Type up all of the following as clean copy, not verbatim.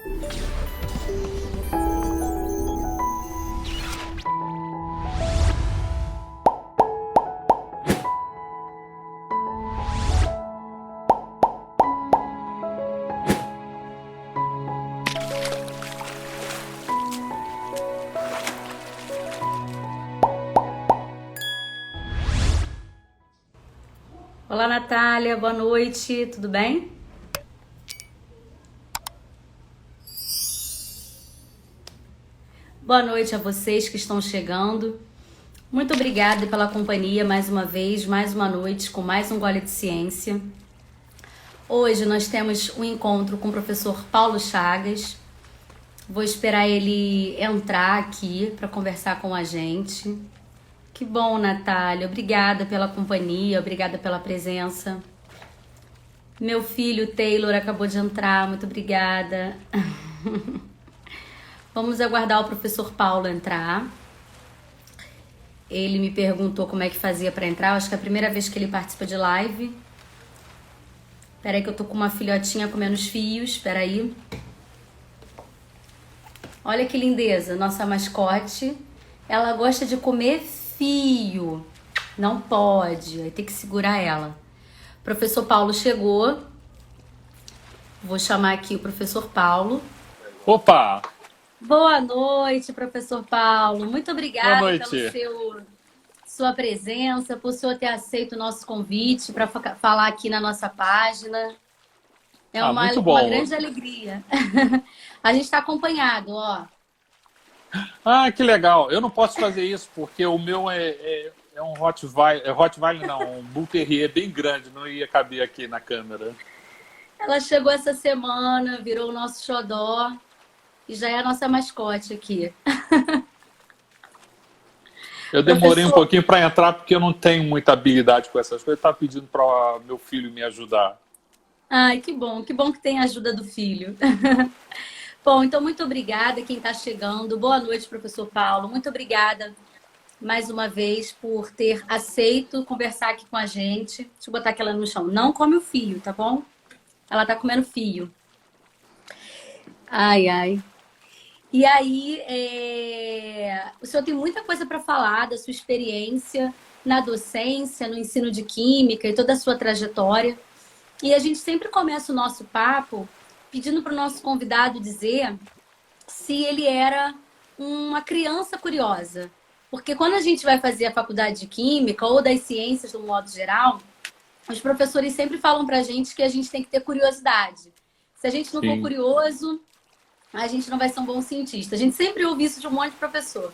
Olá, Natália, boa noite, tudo bem? Boa noite a vocês que estão chegando. Muito obrigada pela companhia mais uma vez, mais uma noite com mais um Gole de Ciência. Hoje nós temos um encontro com o professor Paulo Chagas. Vou esperar ele entrar aqui para conversar com a gente. Que bom, Natália. Obrigada pela companhia, obrigada pela presença. Meu filho Taylor acabou de entrar, muito obrigada. Vamos aguardar o professor Paulo entrar. Ele me perguntou como é que fazia para entrar. Eu acho que é a primeira vez que ele participa de live. Espera aí que eu tô com uma filhotinha comendo os fios. Espera aí. Olha que lindeza, nossa mascote. Ela gosta de comer fio. Não pode, vai ter que segurar ela. O professor Paulo chegou. Vou chamar aqui o professor Paulo. Opa! Boa noite, professor Paulo. Muito Boa obrigada noite. pelo sua presença, por o senhor ter aceito o nosso convite para falar aqui na nossa página. É Muito uma bom. grande alegria. A gente está acompanhado, ó. Que legal. Eu não posso fazer isso porque o meu é um Rottweiler, Rottweiler não, um Bull Terrier bem grande, não ia caber aqui na câmera. Ela chegou essa semana, virou o nosso xodó e já é a nossa mascote aqui. Eu demorei um Professor, pouquinho para entrar porque eu não tenho muita habilidade com essas coisas. Estava pedindo para meu filho me ajudar. ai, que bom que tem a ajuda do filho. Bom, então muito obrigada quem está chegando. Boa noite, professor Paulo. Muito obrigada mais uma vez por ter aceito conversar aqui com a gente. Deixa eu botar aquela no chão. Não come o fio, tá bom? Ela tá comendo fio. Ai, ai. E aí, o senhor tem muita coisa para falar da sua experiência na docência, no ensino de química e toda a sua trajetória. E a gente sempre começa o nosso papo pedindo para o nosso convidado dizer se ele era uma criança curiosa. Porque quando a gente vai fazer a faculdade de química ou das ciências, do modo geral, os professores sempre falam para a gente que a gente tem que ter curiosidade. Se a gente não for Sim. curioso, a gente não vai ser um bom cientista. A gente sempre ouve isso de um monte de professor.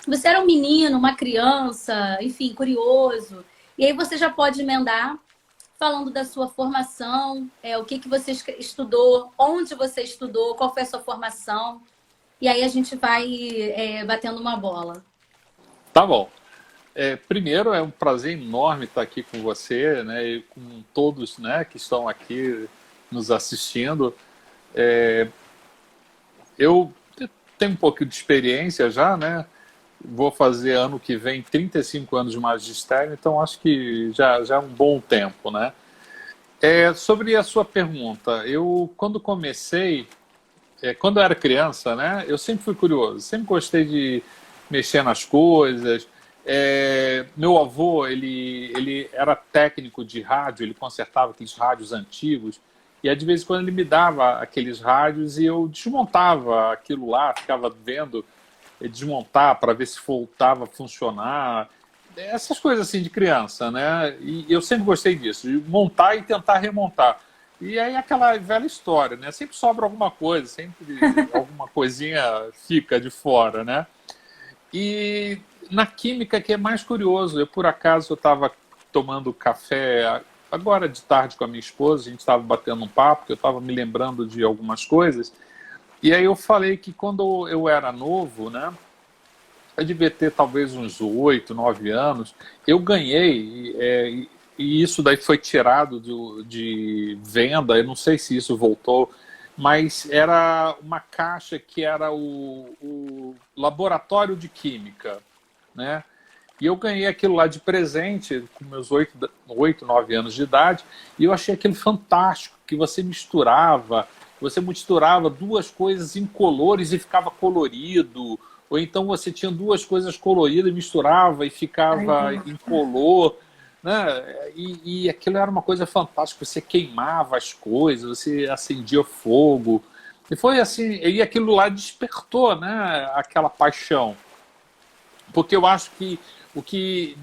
Você era um menino, uma criança, enfim, curioso. E aí você já pode emendar falando da sua formação, o que você estudou, onde você estudou, qual foi a sua formação. E aí a gente vai batendo uma bola. Tá bom. Primeiro, é um prazer enorme estar aqui com você, né, e com todos, né, que estão aqui nos assistindo. Eu tenho um pouco de experiência já, né? Vou fazer ano que vem 35 anos de magistério, então acho que já é um bom tempo, né? Sobre a sua pergunta, eu quando comecei, quando eu era criança, né? Eu sempre fui curioso, sempre gostei de mexer nas coisas. Meu avô, ele era técnico de rádio, ele consertava aqueles rádios antigos. E de vez em quando ele me dava aqueles rádios e eu desmontava aquilo lá, ficava vendo desmontar para ver se voltava a funcionar. Essas coisas assim de criança, né? E eu sempre gostei disso, de montar e tentar remontar. E aí aquela velha história, né? Sempre sobra alguma coisa, sempre alguma coisinha fica de fora, né? E na química que é mais curioso, por acaso eu estava tomando café agora de tarde com a minha esposa, a gente estava batendo um papo, eu estava me lembrando de algumas coisas, e aí eu falei que quando eu era novo, né, eu devia ter talvez uns 8, 9 anos, eu ganhei, e isso daí foi tirado de venda, eu não sei se isso voltou, mas era uma caixa que era o laboratório de química, né? E eu ganhei aquilo lá de presente com meus 8, 9 anos de idade, e eu achei aquilo fantástico, que você misturava você misturava duas coisas incolores e ficava colorido, ou então você tinha duas coisas coloridas e misturava e ficava incolor, né? E aquilo era uma coisa fantástica, você queimava as coisas, você acendia fogo, e foi assim, e aquilo lá despertou, né, aquela paixão, porque eu acho que o que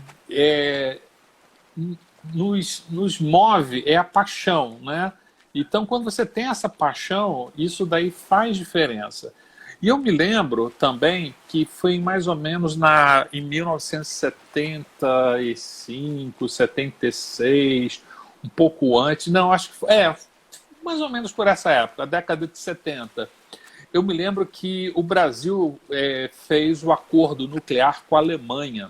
nos move é a paixão, né? Então, quando você tem essa paixão, isso daí faz diferença. E eu me lembro também que foi mais ou menos em 1975, 76, um pouco antes, não, acho que foi, mais ou menos por essa época, a década de 70. Eu me lembro que o Brasil fez o acordo nuclear com a Alemanha.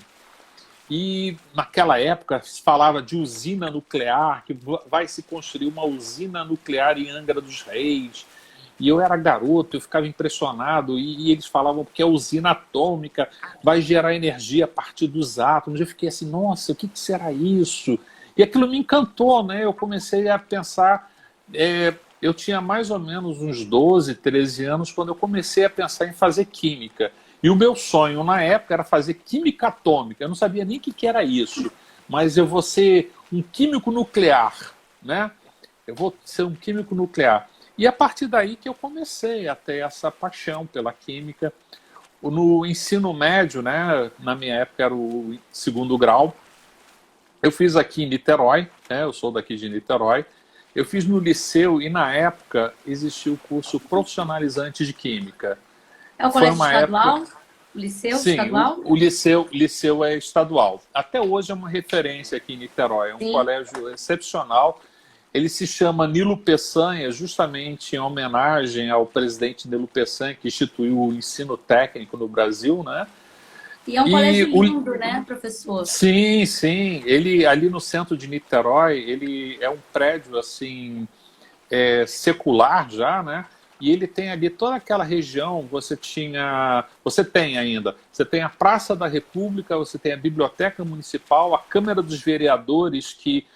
E naquela época se falava de usina nuclear, que vai se construir uma usina nuclear em Angra dos Reis. E eu era garoto, eu ficava impressionado, e eles falavam que a usina atômica vai gerar energia a partir dos átomos. Eu fiquei assim, nossa, o que será isso? E aquilo me encantou, né? Eu comecei a pensar, eu tinha mais ou menos uns 12, 13 anos, quando eu comecei a pensar em fazer química. E o meu sonho na época era fazer química atômica. Eu não sabia nem o que era isso, mas eu vou ser um químico nuclear, né? Eu vou ser um químico nuclear. E a partir daí que eu comecei a ter essa paixão pela química. No ensino médio, né, na minha época era o segundo grau, eu fiz aqui em Niterói, né, eu sou daqui de Niterói, eu fiz no liceu e na época existia o curso profissionalizante de química. É o colégio estadual? O liceu estadual? Sim, o liceu é estadual. Até hoje é uma referência aqui em Niterói, é um colégio excepcional. Ele se chama Nilo Peçanha, justamente em homenagem ao presidente Nilo Peçanha, que instituiu o ensino técnico no Brasil, né? E é um colégio lindo, né, professor? Sim, sim. Ele, ali no centro de Niterói, ele é um prédio, assim, secular já, né? E ele tem ali toda aquela região, você tem ainda, você tem a Praça da República, você tem a Biblioteca Municipal, a Câmara dos Vereadores, que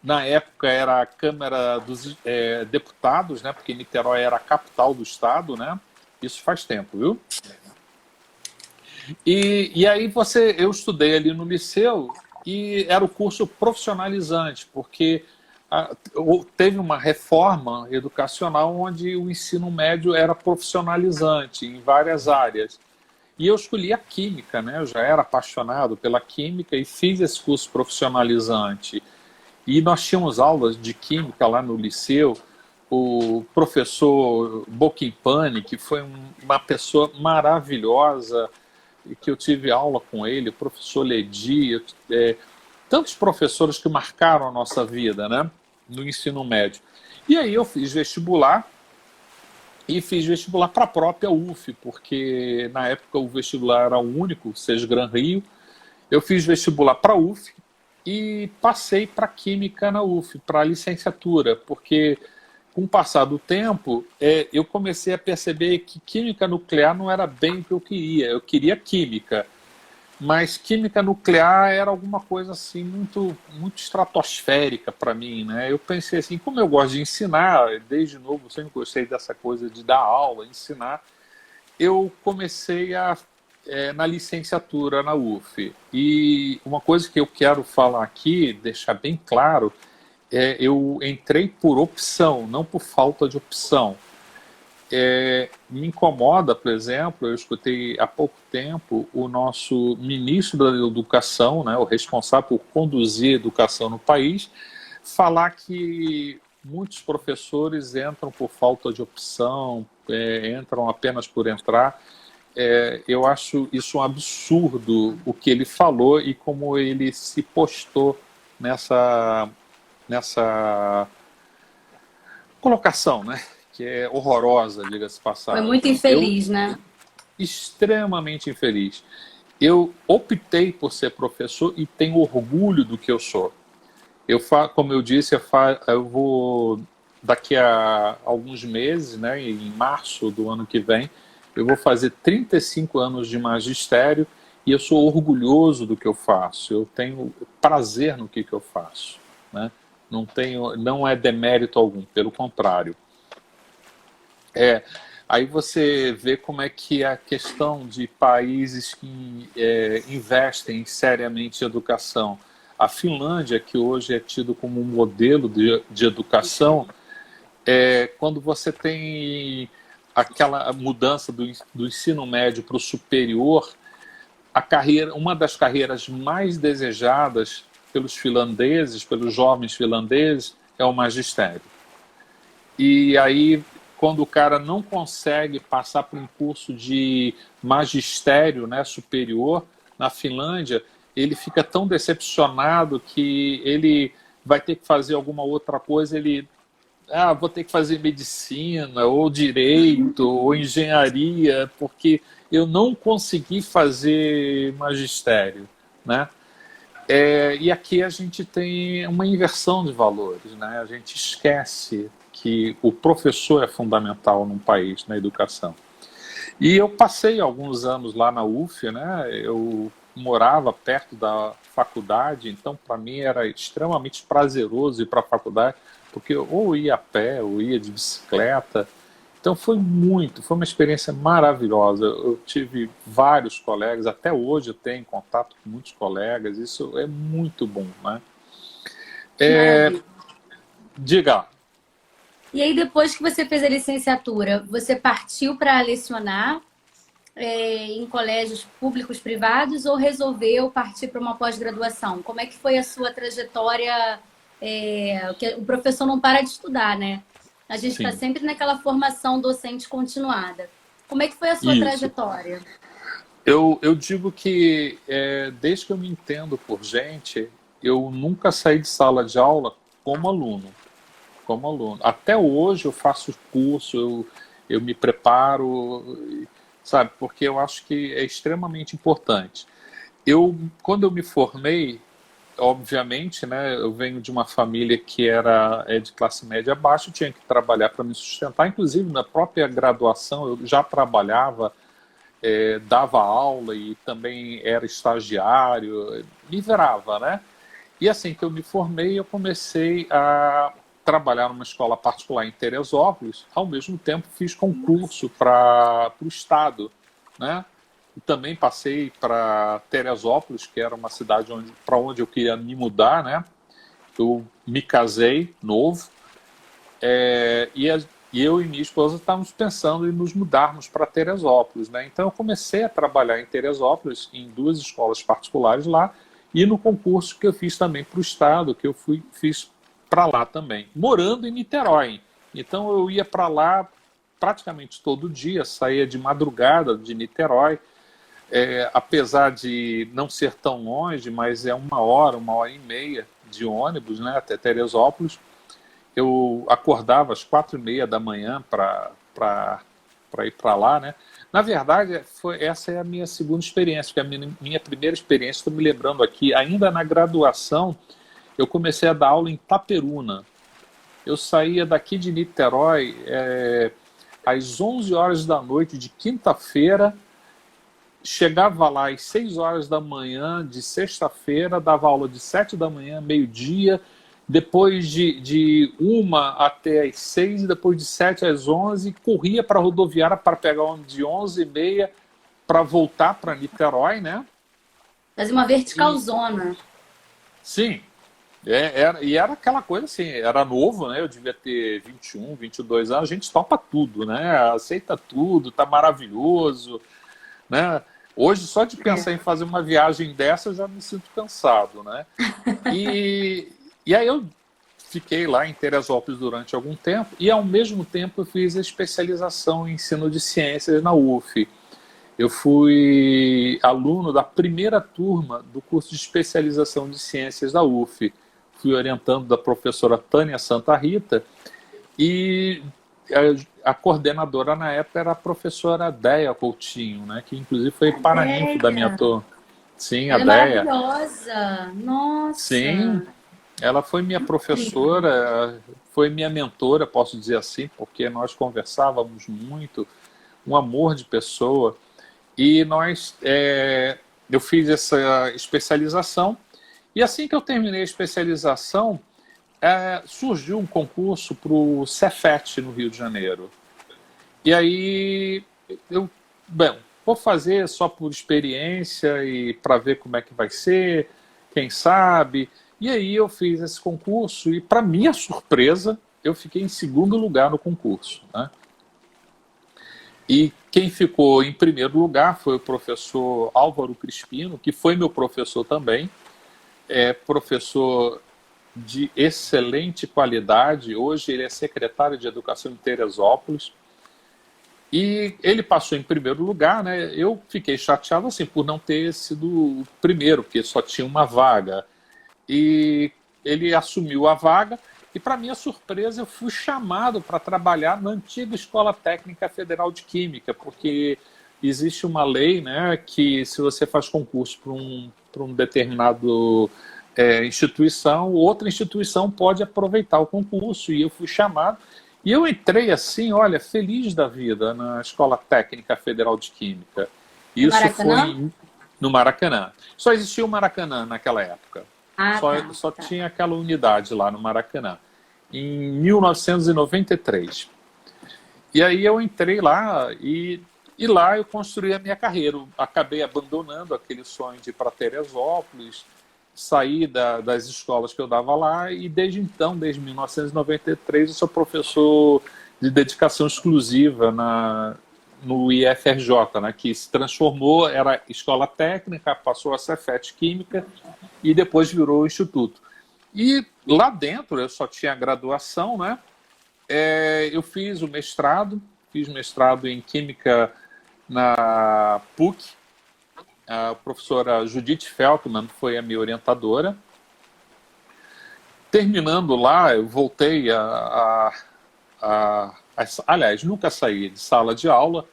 na época era a Câmara dos Deputados, né? Porque Niterói era a capital do estado, né? Isso faz tempo, viu? E aí eu estudei ali no liceu e era o curso profissionalizante, porque teve uma reforma educacional onde o ensino médio era profissionalizante em várias áreas. E eu escolhi a química, né? Eu já era apaixonado pela química e fiz esse curso profissionalizante. E nós tínhamos aulas de química lá no liceu. O professor Boquimpani, que foi uma pessoa maravilhosa, e que eu tive aula com ele, o professor Ledi, tantos professores que marcaram a nossa vida, né, no ensino médio. E aí eu fiz vestibular, e fiz vestibular para a própria UF, porque na época o vestibular era o único, o Sesgran Rio. Eu fiz vestibular para a UF e passei para Química na UF, para a licenciatura, porque com o passar do tempo, eu comecei a perceber que química nuclear não era bem o que eu queria química, mas química nuclear era alguma coisa assim muito, muito estratosférica para mim, né? Eu pensei assim, como eu gosto de ensinar, desde novo eu sempre gostei dessa coisa de dar aula, ensinar, eu comecei na licenciatura na UF. E uma coisa que eu quero falar aqui, deixar bem claro, eu entrei por opção, não por falta de opção. Me incomoda, por exemplo, eu escutei há pouco tempo o nosso ministro da Educação, né, o responsável por conduzir a educação no país, falar que muitos professores entram por falta de opção, entram apenas por entrar. Eu acho isso um absurdo o que ele falou e como ele se postou nessa colocação, né? Que é horrorosa, diga-se passagem. Foi muito infeliz, né? Extremamente infeliz. Eu optei por ser professor e tenho orgulho do que eu sou. Como eu disse, eu vou, daqui a alguns meses, né, em março do ano que vem, eu vou fazer 35 anos de magistério e eu sou orgulhoso do que eu faço. Eu tenho prazer no que eu faço, né? Não é demérito algum, pelo contrário. É, aí você vê como é que é a questão de países que investem seriamente em educação. A Finlândia, que hoje é tido como um modelo de educação, quando você tem aquela mudança do ensino médio para o superior, uma das carreiras mais desejadas pelos finlandeses, pelos jovens finlandeses, é o magistério. E aí, quando o cara não consegue passar por um curso de magistério, né, superior na Finlândia, ele fica tão decepcionado que ele vai ter que fazer alguma outra coisa, vou ter que fazer medicina, ou direito, ou engenharia, porque eu não consegui fazer magistério, né? E aqui a gente tem uma inversão de valores, né? A gente esquece que o professor é fundamental num país, na educação. E eu passei alguns anos lá na UF, né? Eu morava perto da faculdade, então para mim era extremamente prazeroso ir para a faculdade, porque eu ou ia a pé, ou ia de bicicleta. Então foi uma experiência maravilhosa. Eu tive vários colegas, até hoje eu tenho contato com muitos colegas, isso é muito bom, né? Maravilha. Diga. E aí, depois que você fez a licenciatura, você partiu para lecionar em colégios públicos, privados, ou resolveu partir para uma pós-graduação? Como é que foi a sua trajetória? Que o professor não para de estudar, né? A gente está Sim. sempre naquela formação docente continuada. Como é que foi a sua Isso. trajetória? Eu digo que desde que eu me entendo por gente, eu nunca saí de sala de aula como aluno. Como aluno. Até hoje eu faço curso, eu me preparo, sabe? Porque eu acho que é extremamente importante. Quando eu me formei, obviamente, né, eu venho de uma família que é de classe média baixa, eu tinha que trabalhar para me sustentar. Inclusive, na própria graduação, eu já trabalhava, dava aula e também era estagiário, me virava, né? E assim que eu me formei, eu comecei a trabalhar numa escola particular em Teresópolis, ao mesmo tempo fiz concurso para o Estado, né? E também passei para Teresópolis, que era uma cidade para onde eu queria me mudar, né? Eu me casei novo, e eu e minha esposa estávamos pensando em nos mudarmos para Teresópolis, né? Então eu comecei a trabalhar em Teresópolis, em duas escolas particulares lá, e no concurso que eu fiz também para o Estado, que eu fiz para lá também, morando em Niterói. Então eu ia para lá praticamente todo dia, saía de madrugada de Niterói, apesar de não ser tão longe, mas é uma hora e meia de ônibus, né, até Teresópolis. Eu acordava às 4:30 da manhã para ir para lá, né? Na verdade, essa é a minha segunda experiência, porque a minha primeira experiência, estou me lembrando aqui, ainda na graduação, eu comecei a dar aula em Itaperuna. Eu saía daqui de Niterói às 11 horas da noite de quinta-feira, chegava lá às 6 horas da manhã de sexta-feira, dava aula de 7 da manhã, meio-dia, depois de 1 até às 6, e depois de 7 às 11, corria para a rodoviária para pegar ônibus de 11:30 para voltar para Niterói, né? Fazer uma verticalzona. Sim, era aquela coisa assim, era novo, né? Eu devia ter 21, 22 anos, a gente topa tudo, né? Aceita tudo, tá maravilhoso, né? Hoje, só de pensar em fazer uma viagem dessa, eu já me sinto cansado, né? E aí eu fiquei lá em Teresópolis durante algum tempo, e ao mesmo tempo eu fiz a especialização em ensino de ciências na UF. Eu fui aluno da primeira turma do curso de especialização de ciências da UF. Fui orientando da professora Tânia Santa Rita, e a coordenadora na época era a professora Déia Coutinho, né, que inclusive foi paraninfo da minha turma. Sim, a Ela é Déia. maravilhosa. Sim, Nossa. ela foi minha professora, foi minha mentora, posso dizer assim, porque nós conversávamos muito, um amor de pessoa. E eu fiz essa especialização, e assim que eu terminei a especialização, surgiu um concurso para o Cefet no Rio de Janeiro. E aí, bem, vou fazer só por experiência e para ver como é que vai ser, quem sabe. E aí eu fiz esse concurso e, para minha surpresa, eu fiquei em segundo lugar no concurso, né? E quem ficou em primeiro lugar foi o professor Álvaro Crispino, que foi meu professor também, é professor de excelente qualidade. Hoje ele é secretário de Educação em Teresópolis. E ele passou em primeiro lugar, né? Eu fiquei chateado assim por não ter sido o primeiro, porque só tinha uma vaga. E ele assumiu a vaga e, para minha surpresa, eu fui chamado para trabalhar na antiga Escola Técnica Federal de Química, porque existe uma lei, né, que se você faz concurso para um determinado instituição, outra instituição pode aproveitar o concurso, e eu fui chamado. E eu entrei assim, olha, feliz da vida na Escola Técnica Federal de Química. No Isso Maracanã? foi no Maracanã. Só existia o Maracanã naquela época. Ah, tá, Só tá. tinha aquela unidade lá no Maracanã, em 1993. E aí eu entrei lá e lá eu construí a minha carreira. Eu acabei abandonando aquele sonho de ir para Teresópolis, saí das escolas que eu dava lá e desde então, desde 1993, eu sou professor de dedicação exclusiva no IFRJ, né, que se transformou, era escola técnica, passou a ser Cefet Química e depois virou instituto. E lá dentro eu só tinha graduação, né? Eu fiz mestrado em Química na PUC. A professora Judith Feldman foi a minha orientadora. Terminando lá, eu voltei aliás, nunca saí de sala de aula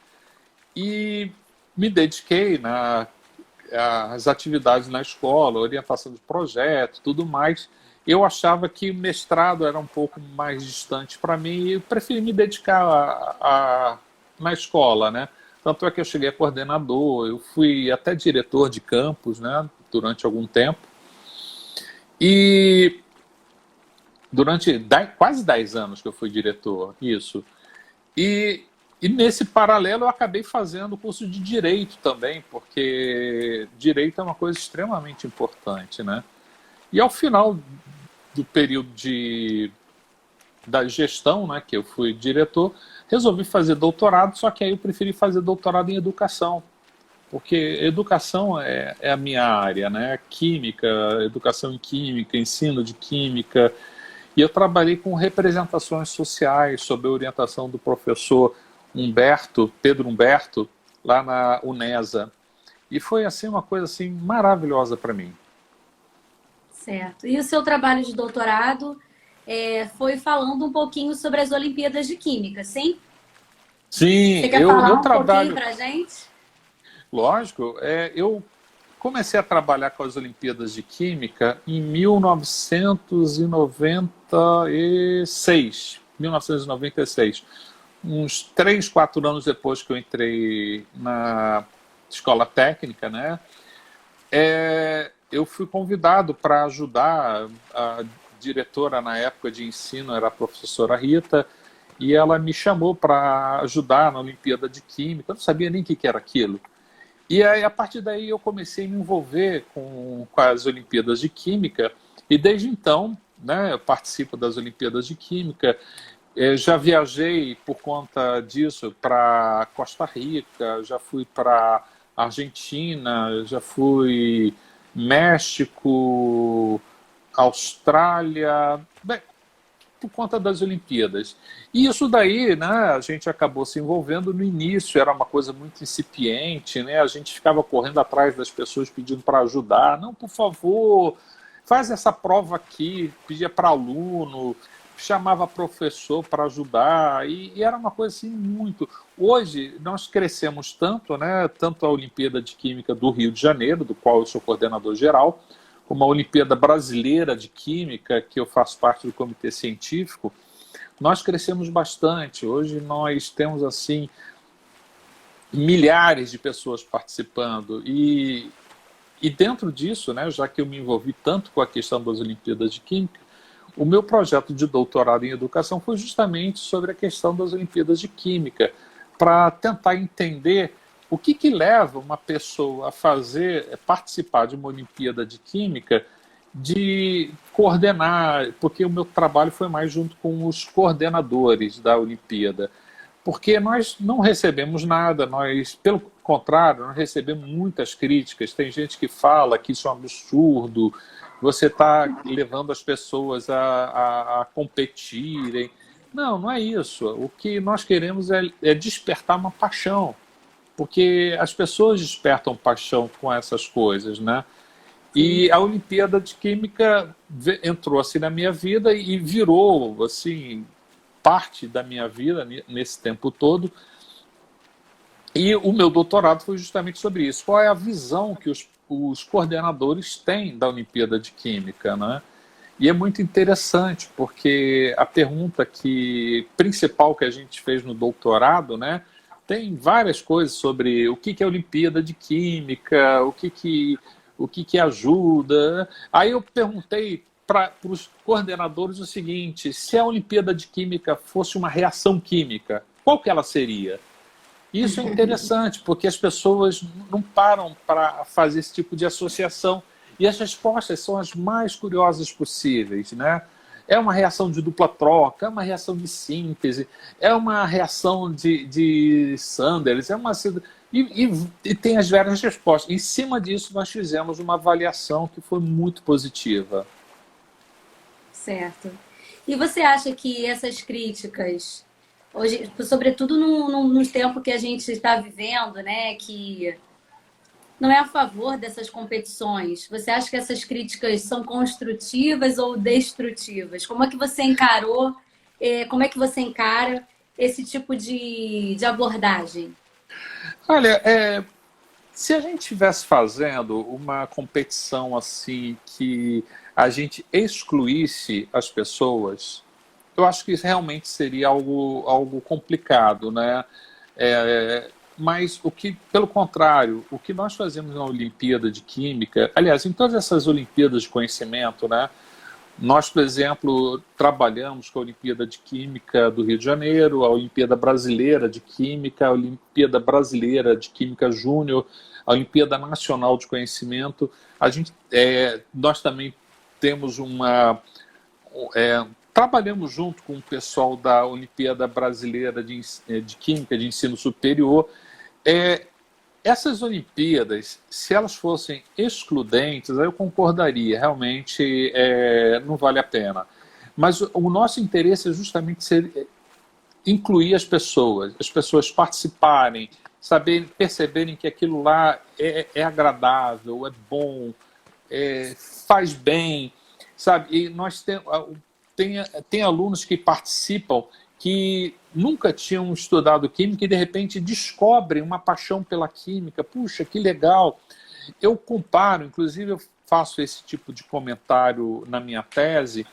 e me dediquei às atividades na escola, orientação de projeto, tudo mais. Eu achava que o mestrado era um pouco mais distante para mim e eu preferi me dedicar na escola, né? Tanto é que eu cheguei a coordenador, eu fui até diretor de campus, né, durante algum tempo. E durante quase 10 anos que eu fui diretor, isso. E nesse paralelo eu acabei fazendo o curso de Direito também, porque Direito é uma coisa extremamente importante, né? E ao final do período da gestão, né, que eu fui diretor, resolvi fazer doutorado, só que aí eu preferi fazer doutorado em educação, porque educação é a minha área, né? Química, educação em química, ensino de química, e eu trabalhei com representações sociais sob a orientação do professor Pedro Humberto, lá na Unesa. E foi assim uma coisa assim maravilhosa para mim. Certo. E o seu trabalho de doutorado foi falando um pouquinho sobre as Olimpíadas de Química, sim? Sim, Você quer falar um pouquinho para a gente? Lógico, eu comecei a trabalhar com as Olimpíadas de Química em 1996, uns 3, 4 anos depois que eu entrei na escola técnica, né? Eu fui convidado para ajudar a diretora na época de ensino, era a professora Rita, e ela me chamou para ajudar na Olimpíada de Química. Eu não sabia nem o que era aquilo. E aí, a partir daí, eu comecei a me envolver com as Olimpíadas de Química, e desde então, né, eu participo das Olimpíadas de Química. Já viajei por conta disso para Costa Rica, já fui para Argentina, já fui México, Austrália, bem, por conta das Olimpíadas. E isso daí, né, a gente acabou se envolvendo no início, era uma coisa muito incipiente, né, a gente ficava correndo atrás das pessoas pedindo para ajudar, não, por favor, faz essa prova aqui, pedia para aluno, chamava professor para ajudar, e era uma coisa assim muito... Hoje, nós crescemos tanto, né, tanto a Olimpíada de Química do Rio de Janeiro, do qual eu sou coordenador geral, como a Olimpíada Brasileira de Química, que eu faço parte do comitê científico, nós crescemos bastante. Hoje nós temos, assim, milhares de pessoas participando. E dentro disso, né, já que eu me envolvi tanto com a questão das Olimpíadas de Química, o meu projeto de doutorado em educação foi justamente sobre a questão das Olimpíadas de Química, para tentar entender o que leva uma pessoa a participar de uma Olimpíada de Química, de coordenar, porque o meu trabalho foi mais junto com os coordenadores da Olimpíada, porque nós não recebemos nada, nós, pelo contrário, nós recebemos muitas críticas. Tem gente que fala que isso é um absurdo, você está levando as pessoas a competirem. Não, não é isso. O que nós queremos é despertar uma paixão, porque as pessoas despertam paixão com essas coisas, né? E a Olimpíada de Química entrou assim na minha vida e virou assim parte da minha vida nesse tempo todo. E o meu doutorado foi justamente sobre isso. Qual é a visão que os coordenadores têm da Olimpíada de Química, né? E é muito interessante, porque a pergunta principal que a gente fez no doutorado, né, tem várias coisas sobre o que é a Olimpíada de Química, o que ajuda. Aí eu perguntei para os coordenadores o seguinte: se a Olimpíada de Química fosse uma reação química, qual que ela seria? Isso é interessante, porque as pessoas não param para fazer esse tipo de associação. E as respostas são as mais curiosas possíveis, né? É uma reação de dupla troca, é uma reação de síntese, é uma reação de Sanders, e tem as várias respostas. Em cima disso, nós fizemos uma avaliação que foi muito positiva. Certo. E você acha que essas críticas, hoje, sobretudo no tempo que a gente está vivendo, né, que não é a favor dessas competições, você acha que essas críticas são construtivas ou destrutivas? Como é que você encarou, como é que você encara esse tipo de abordagem? Olha, se a gente estivesse fazendo uma competição assim que a gente excluísse as pessoas, eu acho que isso realmente seria algo complicado, né? Mas pelo contrário, o que nós fazemos na Olimpíada de Química, aliás, em todas essas Olimpíadas de conhecimento, né? Nós, por exemplo, trabalhamos com a Olimpíada de Química do Rio de Janeiro, a Olimpíada Brasileira de Química, a Olimpíada Brasileira de Química Júnior, a Olimpíada Nacional de Conhecimento. Nós também temos trabalhamos junto com o pessoal da Olimpíada Brasileira de Química de Ensino Superior. Essas Olimpíadas, se elas fossem excludentes, aí eu concordaria, realmente não vale a pena. Mas o nosso interesse é justamente incluir as pessoas participarem, perceberem que aquilo lá é agradável, é bom, faz bem, sabe? E nós tem alunos que participam que nunca tinham estudado química e, de repente, descobrem uma paixão pela química. Puxa, que legal! Eu comparo, inclusive eu faço esse tipo de comentário na minha tese,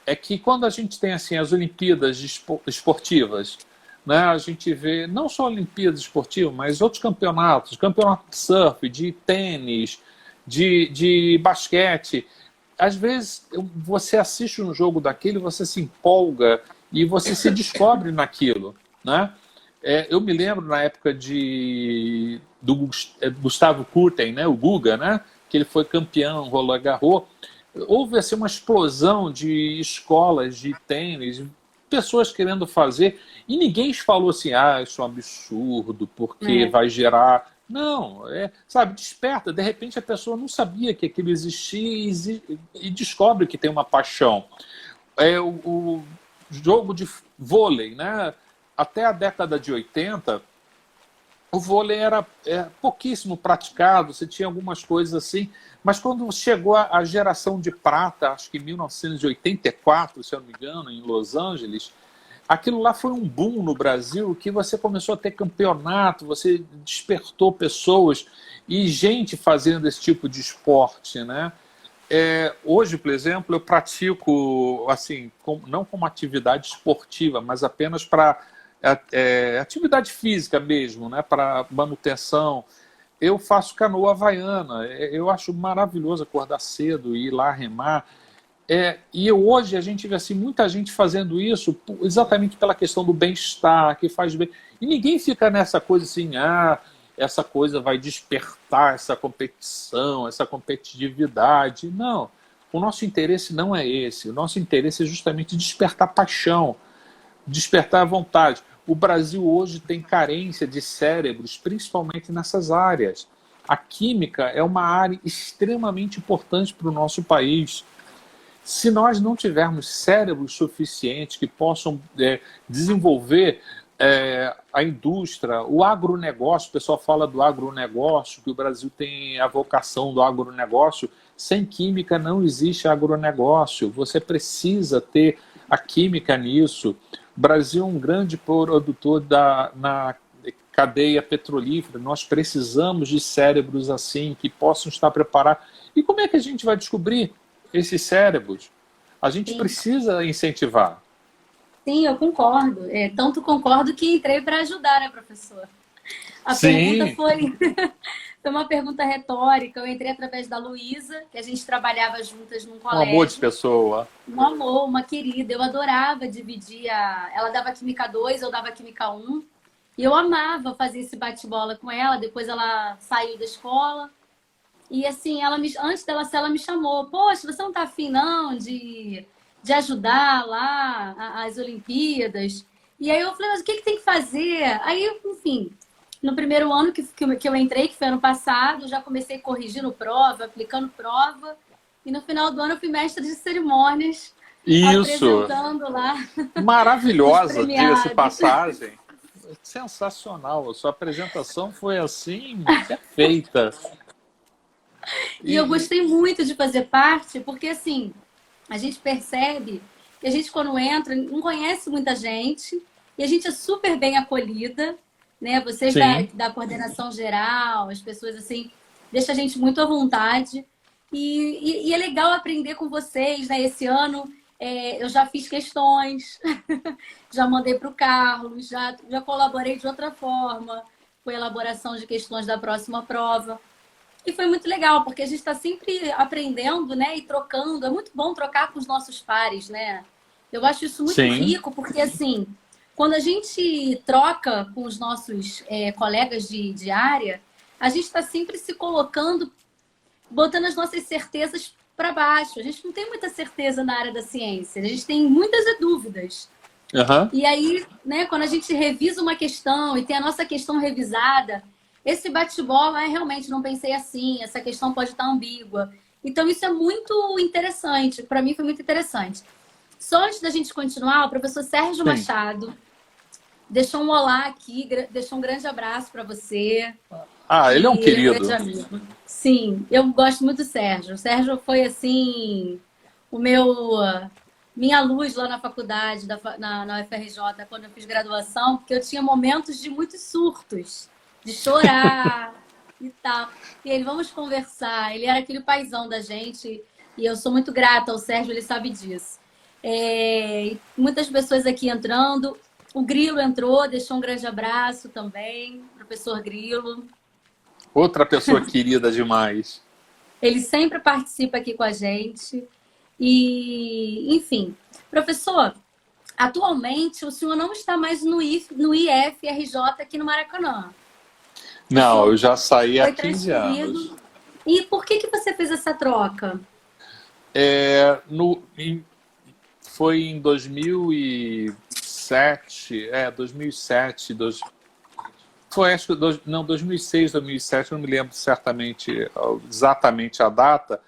é que quando a gente tem assim, as Olimpíadas esportivas, né, a gente vê não só Olimpíadas esportivas, mas outros campeonatos, campeonato de surf, de tênis, de basquete. Às vezes você assiste um jogo daquele, você se empolga e você se descobre naquilo, né? Eu me lembro na época do Gustavo Kuerten, né, o Guga, né, que ele foi campeão Roland Garros. Houve assim, uma explosão de escolas de tênis, pessoas querendo fazer, e ninguém falou assim, isso é um absurdo, porque vai gerar... Não, sabe, desperta. De repente a pessoa não sabia que aquilo existia e descobre que tem uma paixão. O jogo de vôlei, né? Até a década de 80, o vôlei era pouquíssimo praticado, você tinha algumas coisas assim, mas quando chegou a geração de prata, acho que em 1984, se eu não me engano, em Los Angeles, aquilo lá foi um boom no Brasil, que você começou a ter campeonato, você despertou pessoas e gente fazendo esse tipo de esporte, né? Hoje, por exemplo, eu pratico, assim, não como atividade esportiva, mas apenas para atividade física mesmo, né? Para manutenção. Eu faço canoa havaiana, eu acho maravilhoso acordar cedo e ir lá remar. E hoje a gente vê assim, muita gente fazendo isso exatamente pela questão do bem-estar, que faz bem. E ninguém fica nessa coisa assim, essa coisa vai despertar essa competição, essa competitividade. Não, o nosso interesse não é esse. O nosso interesse é justamente despertar paixão, despertar vontade. O Brasil hoje tem carência de cérebros, principalmente nessas áreas. A química é uma área extremamente importante para o nosso país. Se nós não tivermos cérebros suficientes que possam desenvolver a indústria, o agronegócio, o pessoal fala do agronegócio, que o Brasil tem a vocação do agronegócio, sem química não existe agronegócio, você precisa ter a química nisso. O Brasil é um grande produtor na cadeia petrolífera, nós precisamos de cérebros assim, que possam estar preparados. E como é que a gente vai descobrir esses cérebros? A gente precisa incentivar. Sim, eu concordo. Tanto concordo que entrei para ajudar, né, professor? A pergunta foi uma pergunta retórica. Eu entrei através da Luísa, que a gente trabalhava juntas num colégio. Um amor de pessoa. Um amor, uma querida. Eu adorava dividir ela dava Química 2, eu dava Química 1. E eu amava fazer esse bate-bola com ela. Depois ela saiu da escola. E assim, antes dela sair, ela me chamou. Poxa, você não tá afim, não, de ajudar lá as Olimpíadas? E aí eu falei, mas o que tem que fazer? Aí, enfim, no primeiro ano que eu entrei, que foi ano passado, já comecei corrigindo prova, aplicando prova. E no final do ano eu fui mestra de cerimônias. Isso! Apresentando lá. Maravilhosa, diga-se passagem. Sensacional. A sua apresentação foi assim, perfeita. E eu gostei muito de fazer parte, porque assim, a gente percebe que a gente, quando entra, não conhece muita gente, e a gente é super bem acolhida, né? Vocês da coordenação geral, as pessoas assim, deixam a gente muito à vontade. E é legal aprender com vocês, né? Esse ano eu já fiz questões, já mandei para o Carlos, já colaborei de outra forma com a elaboração de questões da próxima prova. E foi muito legal, porque a gente está sempre aprendendo, né? E trocando. É muito bom trocar com os nossos pares, né? Eu acho isso muito rico, porque assim, quando a gente troca com os nossos colegas de área, a gente está sempre se colocando, botando as nossas certezas para baixo. A gente não tem muita certeza na área da ciência, a gente tem muitas dúvidas. E aí, né, quando a gente revisa uma questão e tem a nossa questão revisada, esse bate-bola, realmente não pensei assim, essa questão pode estar ambígua. Então, isso é muito interessante. Para mim, foi muito interessante. Só antes da gente continuar, o professor Sérgio Machado deixou um olá aqui, deixou um grande abraço para você. Ele é um querido. Grande amigo. Sim, eu gosto muito do Sérgio. O Sérgio foi, assim, minha luz lá na faculdade, na UFRJ, quando eu fiz graduação, porque eu tinha momentos de muitos surtos, de chorar e tal. E ele, vamos conversar. Ele era aquele paizão da gente e eu sou muito grata ao Sérgio, ele sabe disso. Muitas pessoas aqui entrando. O Grilo entrou, deixou um grande abraço também, professor Grilo. Outra pessoa querida demais. Ele sempre participa aqui com a gente. E, enfim, professor, atualmente o senhor não está mais no IFRJ aqui no Maracanã. Não, eu já saí há 15 anos. E por que você fez essa troca? Foi em 2007, 2007, foi acho que 2006, 2007, eu não me lembro exatamente a data,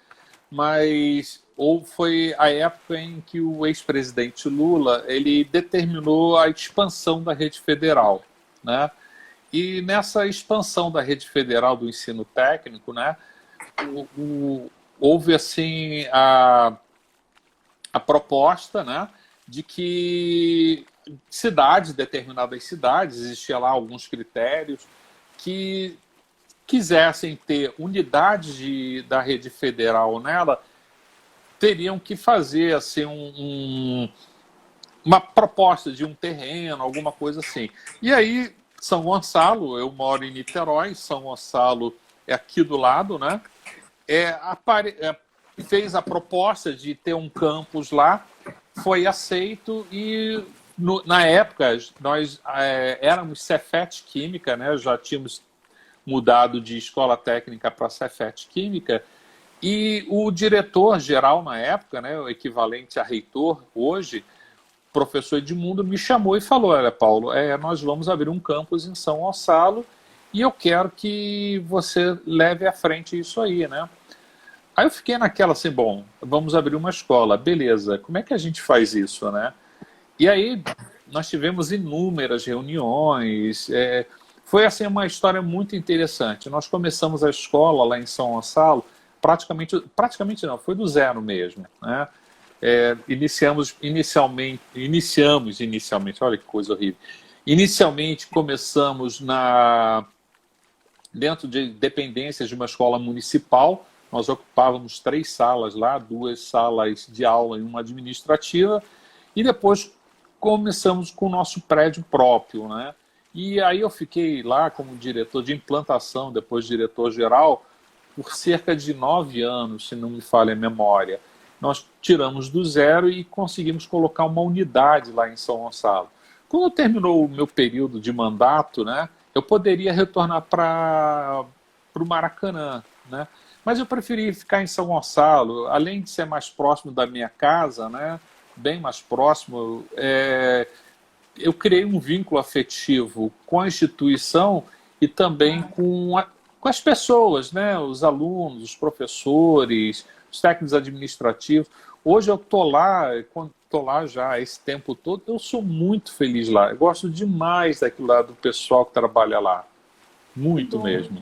mas foi a época em que o ex-presidente Lula ele determinou a expansão da rede federal, né? E nessa expansão da rede federal do ensino técnico, né, houve assim a proposta, né, de que determinadas cidades, existia lá alguns critérios, que quisessem ter unidades da rede federal nela, teriam que fazer assim, uma proposta de um terreno, alguma coisa assim. E aí, São Gonçalo, eu moro em Niterói, São Gonçalo é aqui do lado, né? fez a proposta de ter um campus lá, foi aceito e na época nós éramos Cefet Química, né? Já tínhamos mudado de escola técnica para Cefet Química, e o diretor-geral na época, né, o equivalente a reitor hoje, professor Edmundo, me chamou e falou: olha, Paulo, nós vamos abrir um campus em São Gonçalo e eu quero que você leve à frente isso aí, né? Aí eu fiquei naquela assim, bom, vamos abrir uma escola, beleza, como é que a gente faz isso, né? E aí nós tivemos inúmeras reuniões, foi assim uma história muito interessante. Nós começamos a escola lá em São Gonçalo, praticamente não, foi do zero mesmo, né? Iniciamos inicialmente, olha que coisa horrível. Inicialmente começamos dentro de dependências de uma escola municipal. Nós ocupávamos 3 salas lá, 2 salas de aula e uma administrativa, e depois começamos com o nosso prédio próprio, né? E aí eu fiquei lá como diretor de implantação, depois diretor-geral, por cerca de 9 anos, se não me falha a memória. Nós tiramos do zero e conseguimos colocar uma unidade lá em São Gonçalo. Quando terminou o meu período de mandato, né, eu poderia retornar para o Maracanã, né? Mas eu preferi ficar em São Gonçalo, além de ser mais próximo da minha casa, né, bem mais próximo, eu criei um vínculo afetivo com a instituição e também com as pessoas, né, os alunos, os professores, os técnicos administrativos. Hoje eu estou lá, quando estou lá já esse tempo todo, eu sou muito feliz lá. Eu gosto demais daquilo lá, do pessoal que trabalha lá. Muito mesmo.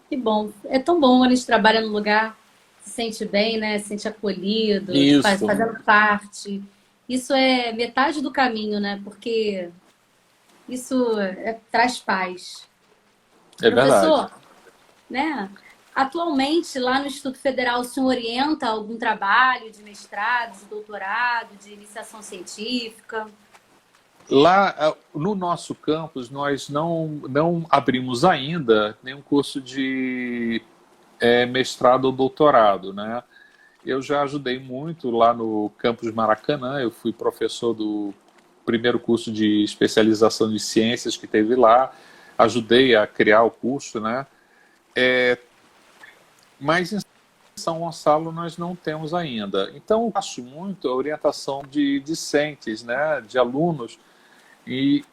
Que bom. É tão bom quando a gente trabalha num lugar, se sente bem, né? Se sente acolhido, fazendo parte. Isso é metade do caminho, né? Porque isso traz paz. É Professor, verdade. né? Atualmente, lá no Instituto Federal, o senhor orienta algum trabalho de mestrado, de doutorado, de iniciação científica? Lá no nosso campus, nós não abrimos ainda nenhum curso de mestrado ou doutorado, né? Eu já ajudei muito lá no campus Maracanã, eu fui professor do primeiro curso de especialização de ciências que teve lá, ajudei a criar o curso, né? Mas em São Gonçalo nós não temos ainda. Então eu faço muito a orientação de discentes, né? De alunos, e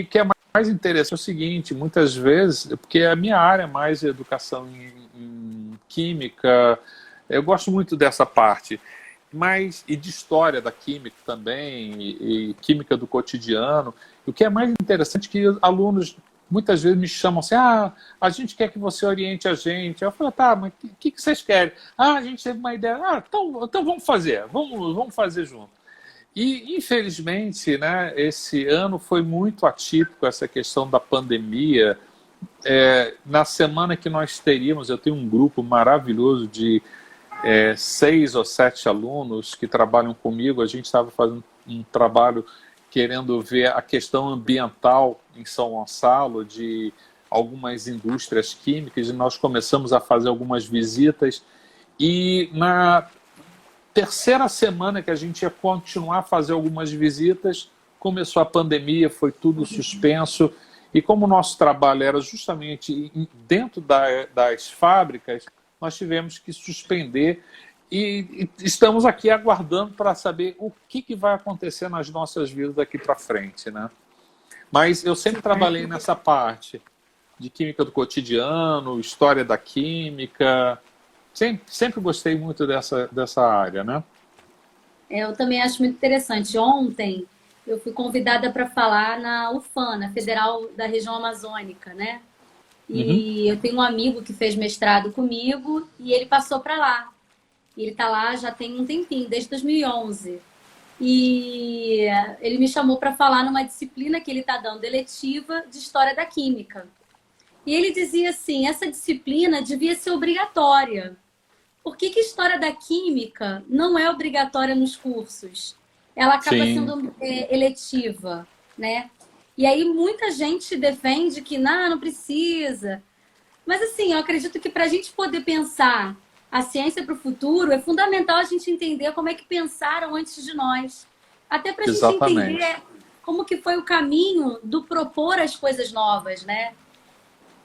que é mais interessante é o seguinte, muitas vezes, porque a minha área é mais educação em química, eu gosto muito dessa parte, e de história da química também, e química do cotidiano. O que é mais interessante é que os alunos muitas vezes me chamam assim: a gente quer que você oriente a gente. Eu falo: tá, mas o que vocês querem? A gente teve uma ideia. Então vamos fazer junto. E, infelizmente, né, esse ano foi muito atípico, essa questão da pandemia. Na semana que nós teríamos, eu tenho um grupo maravilhoso de 6 ou 7 alunos que trabalham comigo. A gente estava fazendo um trabalho querendo ver a questão ambiental em São Gonçalo, de algumas indústrias químicas, e nós começamos a fazer algumas visitas. E na terceira semana que a gente ia continuar a fazer algumas visitas, começou a pandemia, foi tudo suspenso, e como o nosso trabalho era justamente dentro das fábricas, nós tivemos que suspender, e estamos aqui aguardando para saber o que vai acontecer nas nossas vidas daqui para frente, né? Mas eu sempre trabalhei nessa parte de química do cotidiano, história da química. Sempre gostei muito dessa área, né? Eu também acho muito interessante. Ontem eu fui convidada para falar na UFAM, na Federal da Região Amazônica, né? E eu tenho um amigo que fez mestrado comigo e ele passou para lá. E ele está lá já tem um tempinho, desde 2011. E ele me chamou para falar numa disciplina que ele está dando, eletiva de História da Química. E ele dizia assim, essa disciplina devia ser obrigatória. Por que História da Química não é obrigatória nos cursos? Ela acaba sendo eletiva, né? E aí muita gente defende que não precisa. Mas assim, eu acredito que para a gente poder pensar a ciência para o futuro, é fundamental a gente entender como é que pensaram antes de nós. Até para a gente Exatamente. entender como que foi o caminho do propor as coisas novas, né?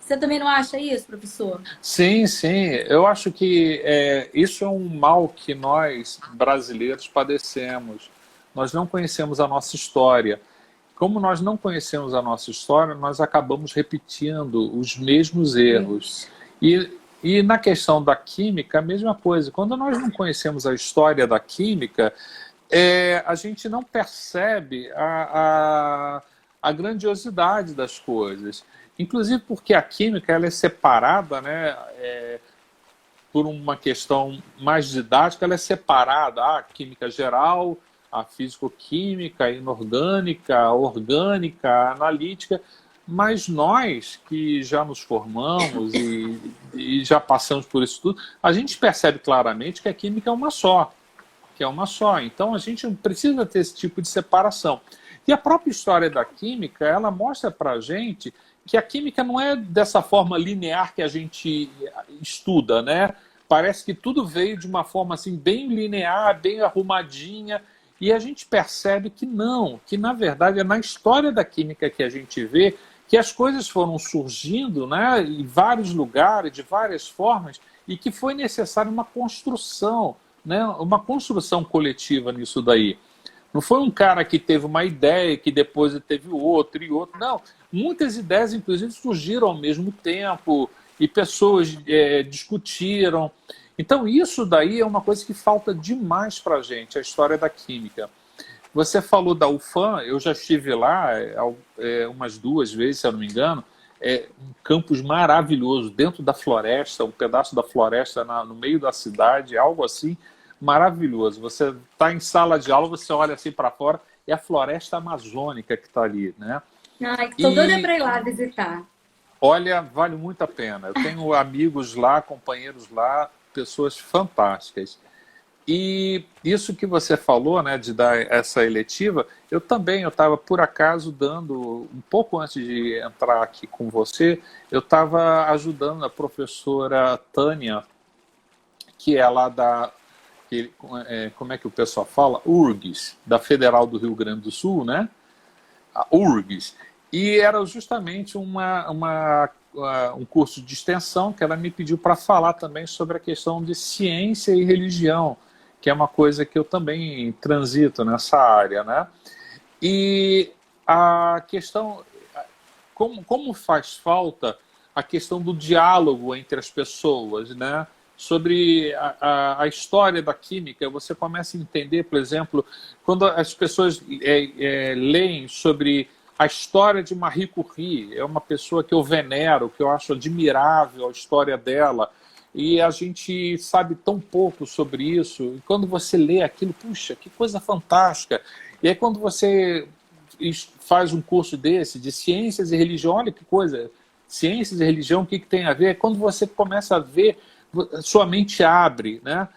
Você também não acha isso, professor? Sim, sim. Eu acho que isso é um mal que nós, brasileiros, padecemos. Nós não conhecemos a nossa história. Como nós não conhecemos a nossa história, nós acabamos repetindo os mesmos erros. Erros. E na questão da química, a mesma coisa. Quando nós não conhecemos a história da química, a gente não percebe a grandiosidade das coisas. Inclusive porque a química ela é separada, né, por uma questão mais didática, ela é separada. A química geral, a físico-química, a inorgânica, a orgânica, a analítica. Mas nós que já nos formamos e já passamos por isso tudo, a gente percebe claramente que a química é uma só. Que é uma só. Então a gente não precisa ter esse tipo de separação. E a própria história da química, ela mostra para a gente que a química não é dessa forma linear que a gente estuda, né? Parece que tudo veio de uma forma assim bem linear, bem arrumadinha, e a gente percebe que não, que na verdade é na história da química que a gente vê que as coisas foram surgindo, né, em vários lugares, de várias formas, e que foi necessária uma construção, né, uma construção coletiva nisso daí. Não foi um cara que teve uma ideia, que depois teve outra e outra. Não, muitas ideias, inclusive, surgiram ao mesmo tempo e pessoas discutiram. Então, isso daí é uma coisa que falta demais para a gente, a história da química. Você falou da UFAM, eu já estive lá umas 2 vezes, se eu não me engano. É um campus maravilhoso, dentro da floresta, um pedaço da floresta no meio da cidade, algo assim maravilhoso. Você está em sala de aula, você olha assim para fora, é a floresta amazônica que está ali, né? Ai, tô doida E para ir lá visitar. olha, vale muito a pena. Eu tenho amigos lá, companheiros lá, pessoas fantásticas. E isso que você falou, né, de dar essa eletiva, eu estava por acaso dando, um pouco antes de entrar aqui com você, eu estava ajudando a professora Tânia, que é lá como é que o pessoal fala? URGS, da Federal do Rio Grande do Sul, né? A URGS. E era justamente um curso de extensão que ela me pediu para falar também sobre a questão de ciência e religião, que é uma coisa que eu também transito nessa área, né? E a questão, como faz falta a questão do diálogo entre as pessoas, né? Sobre a história da química, você começa a entender, por exemplo, quando as pessoas leem sobre a história de Marie Curie, é uma pessoa que eu venero, que eu acho admirável a história dela, e a gente sabe tão pouco sobre isso, e quando você lê aquilo, puxa, que coisa fantástica. E aí quando você faz um curso desse, de ciências e religião, olha que coisa, ciências e religião, o que tem a ver? É quando você começa a ver, sua mente abre, né?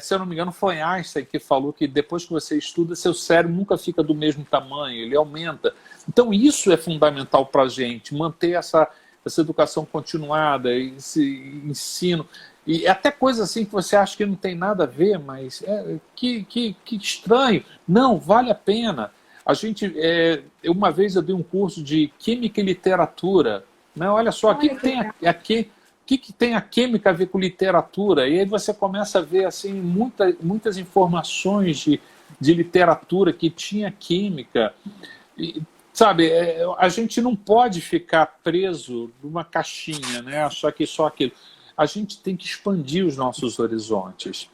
Se eu não me engano, foi Einstein que falou que depois que você estuda, seu cérebro nunca fica do mesmo tamanho, ele aumenta. Então isso é fundamental para a gente, manter essa educação continuada, esse ensino. E até coisa assim que você acha que não tem nada a ver, mas que estranho. Não, vale a pena. A gente, uma vez eu dei um curso de Química e Literatura. Né? Olha só, o que, Olha que que tem legal. aqui? O que tem a química a ver com literatura? E aí você começa a ver assim, muitas informações de literatura que tinha química. E, sabe, a gente não pode ficar preso numa caixinha, né? Achar que só aquilo. A gente tem que expandir os nossos horizontes.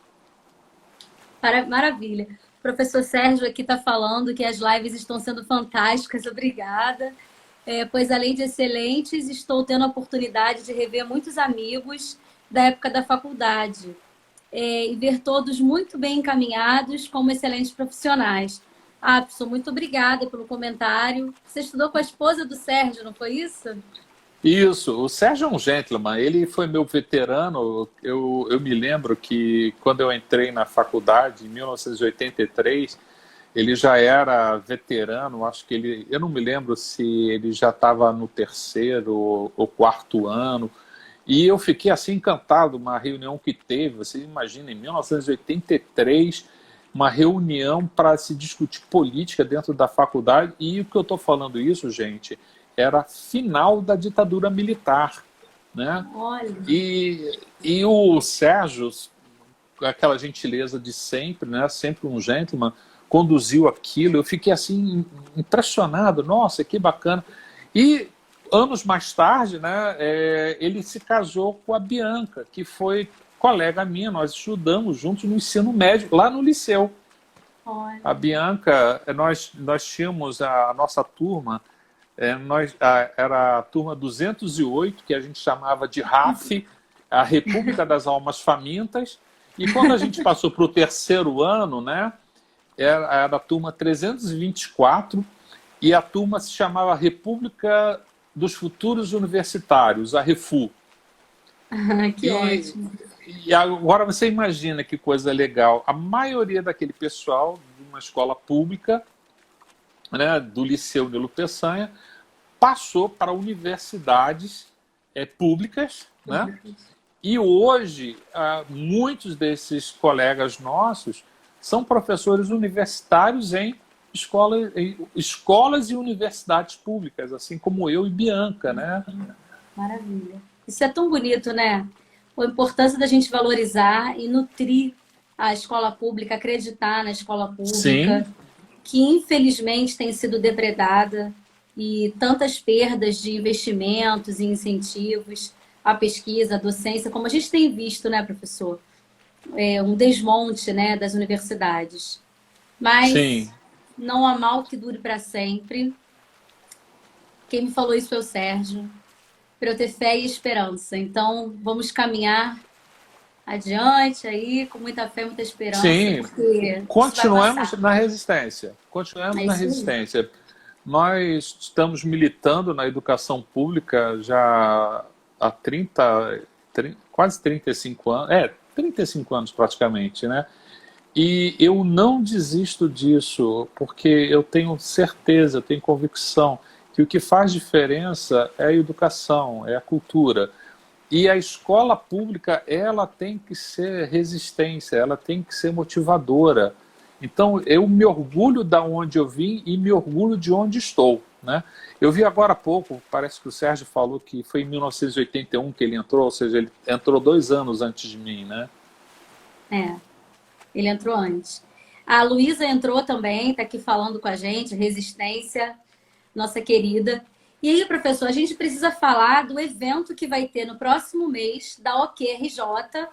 Maravilha. O professor Sérgio aqui está falando que as lives estão sendo fantásticas, obrigada. Pois além de excelentes, estou tendo a oportunidade de rever muitos amigos da época da faculdade e ver todos muito bem encaminhados como excelentes profissionais. Apson, muito obrigada pelo comentário. Você estudou com a esposa do Sérgio, não foi isso? Isso, o Sérgio é um gentleman, ele foi meu veterano. Eu me lembro que quando eu entrei na faculdade, em 1983, ele já era veterano, acho que eu não me lembro se ele já estava no terceiro ou quarto ano, E eu fiquei assim encantado, uma reunião que teve, você imagina, em 1983, uma reunião para se discutir política dentro da faculdade, e o que eu estou falando isso, gente, era final da ditadura militar, né? Olha. E o Sérgio, aquela gentileza de sempre, né? Sempre um gentleman, conduziu aquilo. Eu fiquei assim impressionado. Nossa, que bacana! E anos mais tarde, né? Ele se casou com a Bianca, que foi colega minha. Nós estudamos juntos no ensino médio lá no liceu. Olha. A Bianca, nós tínhamos a nossa turma. Era a turma 208, que a gente chamava de RAF, a República das Almas Famintas, e quando a gente passou para o terceiro ano, né, era a turma 324, e a turma se chamava República dos Futuros Universitários, a REFU. Que ótimo. E agora você imagina que coisa legal, a maioria daquele pessoal de uma escola pública, né, do Liceu Nilo Peçanha, passou para universidades públicas, né? E hoje, muitos desses colegas nossos são professores universitários em escolas e universidades públicas, assim como eu e Bianca, né? Maravilha. Isso é tão bonito, né? A importância da gente valorizar e nutrir a escola pública, acreditar na escola pública. Sim. Que infelizmente tem sido depredada, e tantas perdas de investimentos e incentivos à pesquisa, à docência, como a gente tem visto, né, professor? Um desmonte, né, das universidades. Mas Sim. Não há mal que dure para sempre. Quem me falou isso foi o Sérgio, para eu ter fé e esperança. Então, vamos caminhar adiante aí, com muita fé, muita esperança. Sim, continuemos na resistência. Continuemos na resistência. Nós estamos militando na educação pública já há quase 35 anos, 35 anos praticamente, né? E eu não desisto disso, porque eu tenho certeza, eu tenho convicção que o que faz diferença é a educação, é a cultura. E a escola pública, ela tem que ser resistência, ela tem que ser motivadora. Então, eu me orgulho de onde eu vim e me orgulho de onde estou, né? Eu vi agora há pouco, parece que o Sérgio falou que foi em 1981 que ele entrou, ou seja, ele entrou 2 anos antes de mim, né? Ele entrou antes. A Luísa entrou também, está aqui falando com a gente, Resistência, nossa querida. E aí, professor, a gente precisa falar do evento que vai ter no próximo mês da OQRJ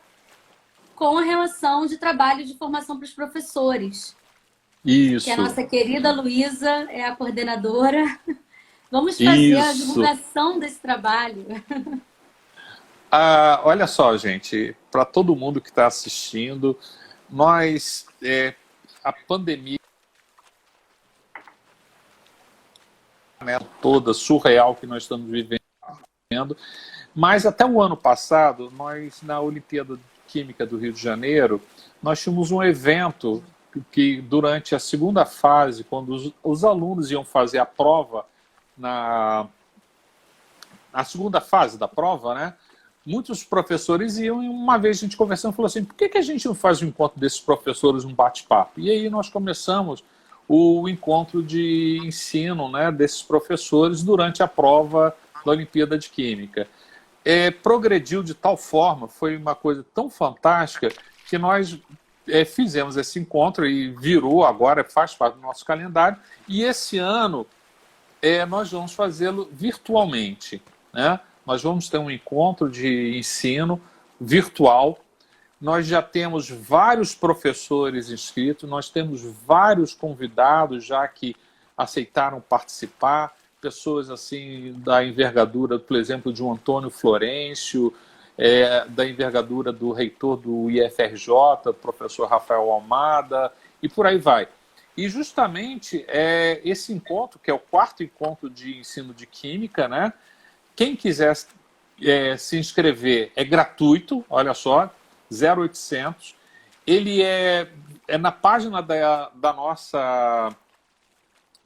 com a relação de trabalho de formação para os professores. Isso. Que a nossa querida Luísa é a coordenadora. Vamos fazer a divulgação desse trabalho. Olha só, gente, para todo mundo que está assistindo, a pandemia toda surreal que nós estamos vivendo, mas até o ano passado, nós na Olimpíada de Química do Rio de Janeiro, nós tínhamos um evento que durante a segunda fase, quando os alunos iam fazer a prova, na segunda fase da prova, né? Muitos professores iam, e uma vez a gente conversando, falou assim, por que a gente não faz um encontro desses professores, um bate-papo? E aí nós começamos o encontro de ensino, né, desses professores durante a prova da Olimpíada de Química. Progrediu de tal forma, foi uma coisa tão fantástica, que nós fizemos esse encontro e virou, agora faz parte do nosso calendário, e esse ano nós vamos fazê-lo virtualmente, né? Nós vamos ter um encontro de ensino virtual. Nós já temos vários professores inscritos, nós temos vários convidados já que aceitaram participar, pessoas assim da envergadura, por exemplo, de um Antônio Florencio, da envergadura do reitor do IFRJ, professor Rafael Almada, e por aí vai. E justamente esse encontro, que é o 4º encontro de ensino de Química, né? Quem quiser se inscrever é gratuito, olha só, 0800. Ele é na página da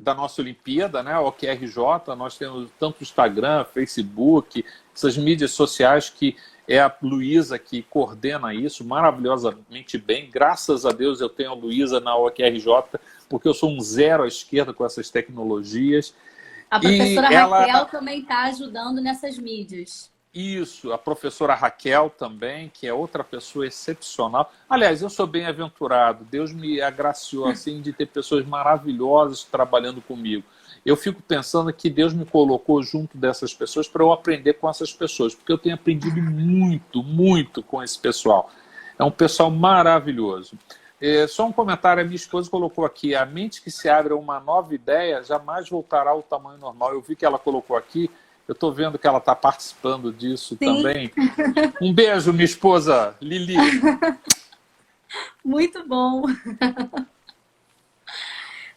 da nossa Olimpíada, né? O QRJ, nós temos tanto Instagram, Facebook, essas mídias sociais que é a Luísa que coordena isso maravilhosamente bem. Graças a Deus eu tenho a Luísa na OQRJ, porque eu sou um zero à esquerda com essas tecnologias. A professora Raquel também está ajudando nessas mídias. Isso, a professora Raquel também, que é outra pessoa excepcional. Aliás, eu sou bem-aventurado. Deus me agraciou assim de ter pessoas maravilhosas trabalhando comigo. Eu fico pensando que Deus me colocou junto dessas pessoas para eu aprender com essas pessoas, porque eu tenho aprendido muito, muito com esse pessoal. É um pessoal maravilhoso. Só um comentário, a minha esposa colocou aqui: a mente que se abre a uma nova ideia jamais voltará ao tamanho normal. Eu vi que ela colocou aqui. Eu estou vendo que ela está participando disso. Sim. Também. Um beijo, minha esposa Lili. Muito bom.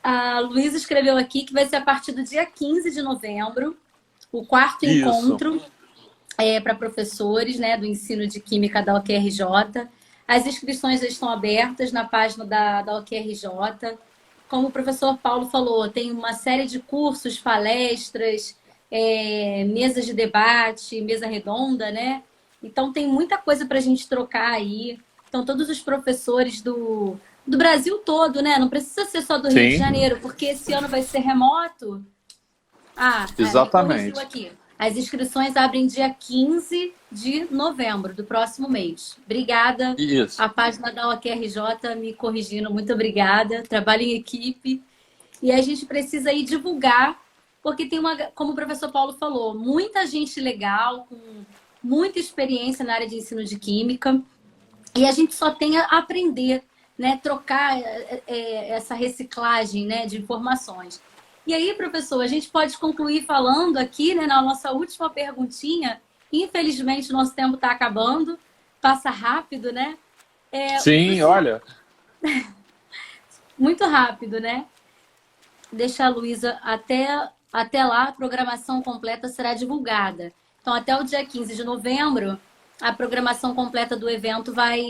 A Luísa escreveu aqui que vai ser a partir do dia 15 de novembro, o quarto encontro para professores, né, do ensino de Química da UQRJ. As inscrições já estão abertas na página da UQRJ. Como o professor Paulo falou, tem uma série de cursos, palestras, mesas de debate, mesa redonda, né? Então tem muita coisa para a gente trocar aí. Então todos os professores do Brasil todo, né? Não precisa ser só do Rio de Janeiro, porque esse ano vai ser remoto. Exatamente. Me corrigiu aqui. As inscrições abrem dia 15 de novembro do próximo mês. Obrigada. Isso. A página da OQRJ me corrigindo. Muito obrigada. Trabalho em equipe. E a gente precisa aí divulgar, porque tem como o professor Paulo falou, muita gente legal, com muita experiência na área de ensino de Química. E a gente só tem a aprender, né? Trocar essa reciclagem, né, de informações. E aí, professor, a gente pode concluir falando aqui, né, na nossa última perguntinha. Infelizmente, o nosso tempo está acabando. Passa rápido, né? Sim, olha. Muito rápido, né? Deixa a Luísa até lá, a programação completa será divulgada. Então, até o dia 15 de novembro, a programação completa do evento vai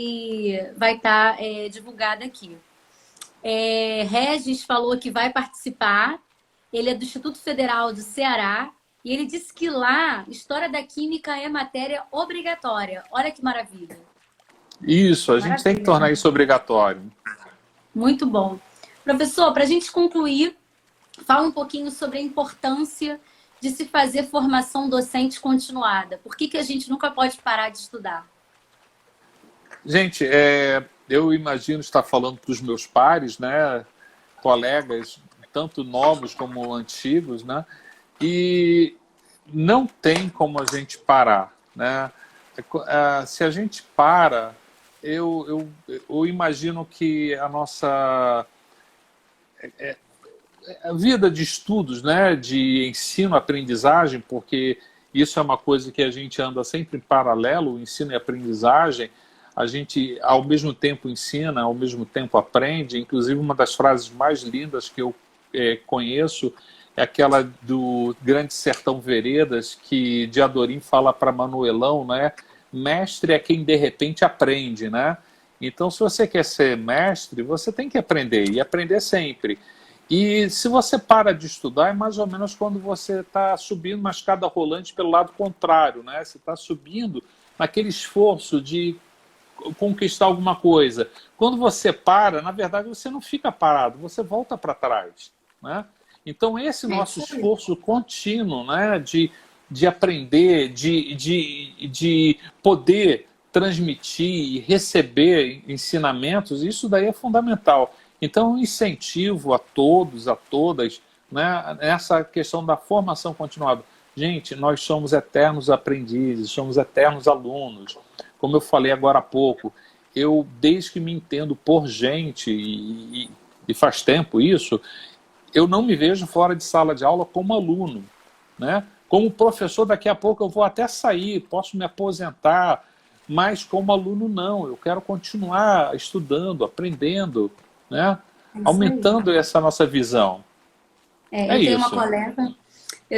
estar divulgada aqui. Regis falou que vai participar. Ele é do Instituto Federal do Ceará. E ele disse que lá, História da Química é matéria obrigatória. Olha que maravilha. Isso, a gente tem que tornar isso obrigatório. Muito bom. Professor, para a gente concluir, fala um pouquinho sobre a importância de se fazer formação docente continuada. Por que a gente nunca pode parar de estudar? Gente, eu imagino estar falando para os meus pares, né, colegas, tanto novos como antigos, né, e não tem como a gente parar, né? Se a gente para, eu imagino que a nossa a vida de estudos, né, de ensino-aprendizagem, porque isso é uma coisa que a gente anda sempre em paralelo, o ensino e a aprendizagem, a gente ao mesmo tempo ensina, ao mesmo tempo aprende. Inclusive uma das frases mais lindas que eu conheço é aquela do Grande Sertão Veredas, que de Adorim fala para Manuelão, né? Mestre é quem de repente aprende, né? Então, se você quer ser mestre, você tem que aprender, e aprender sempre. E se você para de estudar, é mais ou menos quando você está subindo uma escada rolante pelo lado contrário, né? Você está subindo naquele esforço de conquistar alguma coisa. Quando você para, na verdade, você não fica parado, você volta para trás, né? Então, esse nosso esforço contínuo, né, de aprender, de poder transmitir e receber ensinamentos, isso daí é fundamental. Então, eu incentivo a todos, a todas, né, nessa questão da formação continuada. Gente, nós somos eternos aprendizes, somos eternos alunos. Como eu falei agora há pouco, eu, desde que me entendo por gente, e faz tempo isso, eu não me vejo fora de sala de aula como aluno, né? Como professor, daqui a pouco eu vou até sair, posso me aposentar, mas como aluno não, eu quero continuar estudando, aprendendo, né? Aumentando essa nossa visão. Eu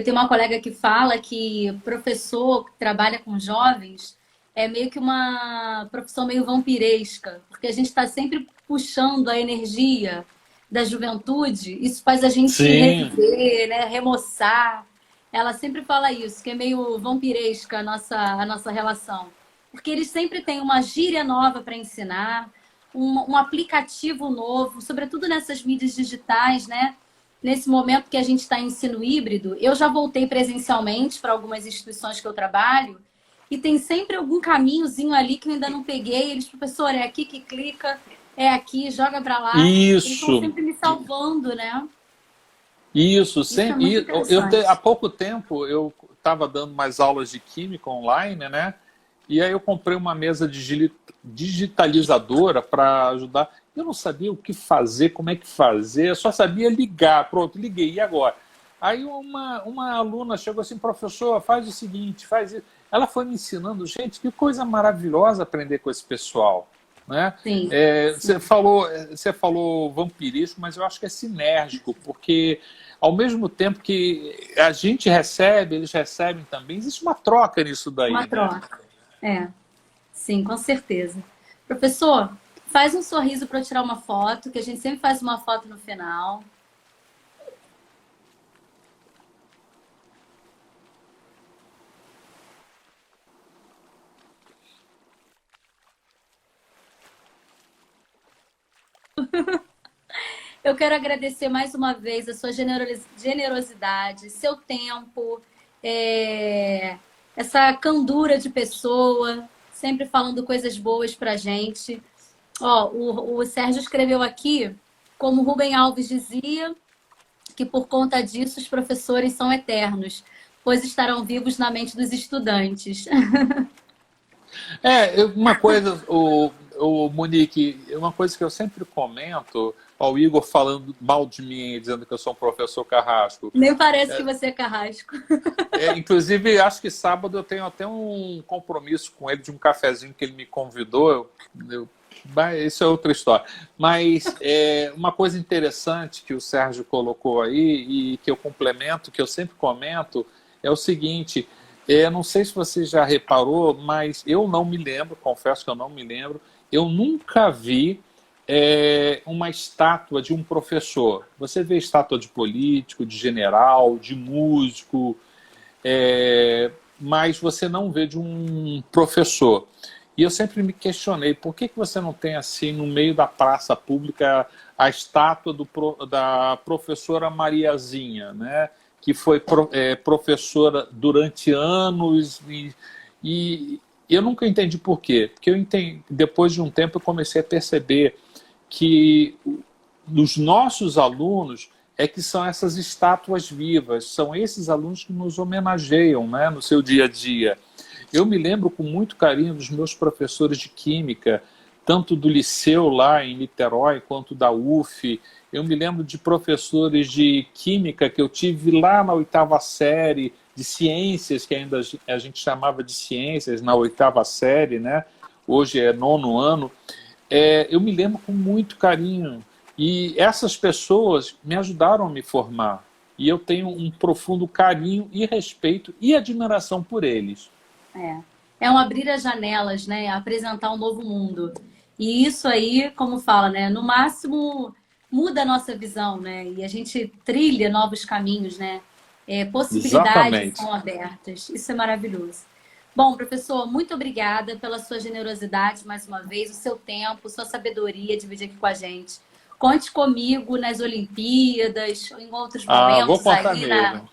tenho uma colega que fala que professor que trabalha com jovens é meio que uma profissão meio vampiresca, porque a gente está sempre puxando a energia, da juventude, isso faz a gente Sim. reviver, né? Remoçar. Ela sempre fala isso, que é meio vampiresca a nossa relação. Porque eles sempre têm uma gíria nova para ensinar, um aplicativo novo, sobretudo nessas mídias digitais, né? Nesse momento que a gente está em ensino híbrido, eu já voltei presencialmente para algumas instituições que eu trabalho e tem sempre algum caminhozinho ali que eu ainda não peguei. Eles, professor, é aqui que clica, é aqui, joga para lá. Eles estão Isso. sempre me salvando, né? Isso, Isso é sempre. muito Há interessante. pouco tempo eu estava dando mais aulas de química online, né? E aí eu comprei uma mesa digitalizadora para ajudar. Eu não sabia o que fazer, como é que fazer, eu só sabia ligar. Pronto, liguei, e agora? Aí uma aluna chegou assim, professor, faz o seguinte, faz isso. Ela foi me ensinando, gente, que coisa maravilhosa aprender com esse pessoal. Né? Sim, Você sim. falou vampirismo, mas eu acho que é sinérgico, porque ao mesmo tempo que a gente recebe, eles recebem também, existe uma troca nisso Uma daí, né? troca. É, sim, com certeza. Professor, faz um sorriso para eu tirar uma foto, que a gente sempre faz uma foto no final. Eu quero agradecer mais uma vez a sua generosidade, seu tempo, essa candura de pessoa, sempre falando coisas boas pra gente. Ó, o Sérgio escreveu aqui, como Rubem Alves dizia, que por conta disso os professores são eternos, pois estarão vivos na mente dos estudantes. Uma coisa, o Monique, uma coisa que eu sempre comento, ao Igor falando mal de mim, dizendo que eu sou um professor carrasco. Nem parece que você é carrasco. Inclusive, acho que sábado eu tenho até um compromisso com ele de um cafezinho que ele me convidou. Isso é outra história. Mas uma coisa interessante que o Sérgio colocou aí e que eu complemento, que eu sempre comento, é o seguinte: não sei se você já reparou, mas eu não me lembro, confesso que eu não me lembro, eu nunca vi uma estátua de um professor. Você vê estátua de político, de general, de músico, mas você não vê de um professor. E eu sempre me questionei, por que você não tem assim, no meio da praça pública, a estátua da professora Mariazinha, né? Que foi professora durante anos e eu nunca entendi por quê. Porque depois de um tempo eu comecei a perceber que os nossos alunos é que são essas estátuas vivas, são esses alunos que nos homenageiam, né, no seu dia a dia. Eu me lembro com muito carinho dos meus professores de química, tanto do liceu lá em Niterói, quanto da UF. Eu me lembro de professores de química que eu tive lá na oitava série, de ciências, que ainda a gente chamava de ciências na oitava série, né? Hoje é nono ano. Eu me lembro com muito carinho. E essas pessoas me ajudaram a me formar. E eu tenho um profundo carinho e respeito e admiração por eles. É um abrir as janelas, né? Apresentar um novo mundo. E isso aí, como fala, né? No máximo muda a nossa visão, né? E a gente trilha novos caminhos, né? Possibilidades Exatamente. são abertas. Isso é maravilhoso. Bom, professor, muito obrigada pela sua generosidade mais uma vez, o seu tempo, sua sabedoria dividir aqui com a gente. Conte comigo nas Olimpíadas, em outros Vou momentos contar aí mesmo.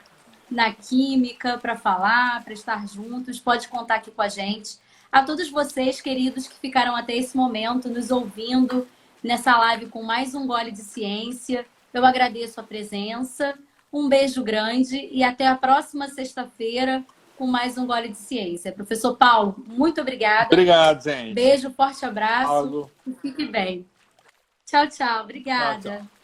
na química para falar, para estar juntos. Pode contar aqui com a gente. A todos vocês, queridos, que ficaram até esse momento nos ouvindo nessa live com mais um Gole de Ciência, eu agradeço a presença. Um beijo grande e até a próxima sexta-feira com mais um Gole de Ciência. Professor Paulo, muito obrigada. Obrigado, gente. Beijo, forte abraço Paulo. e fique bem. Tchau, tchau. Tchau, tchau. Obrigada.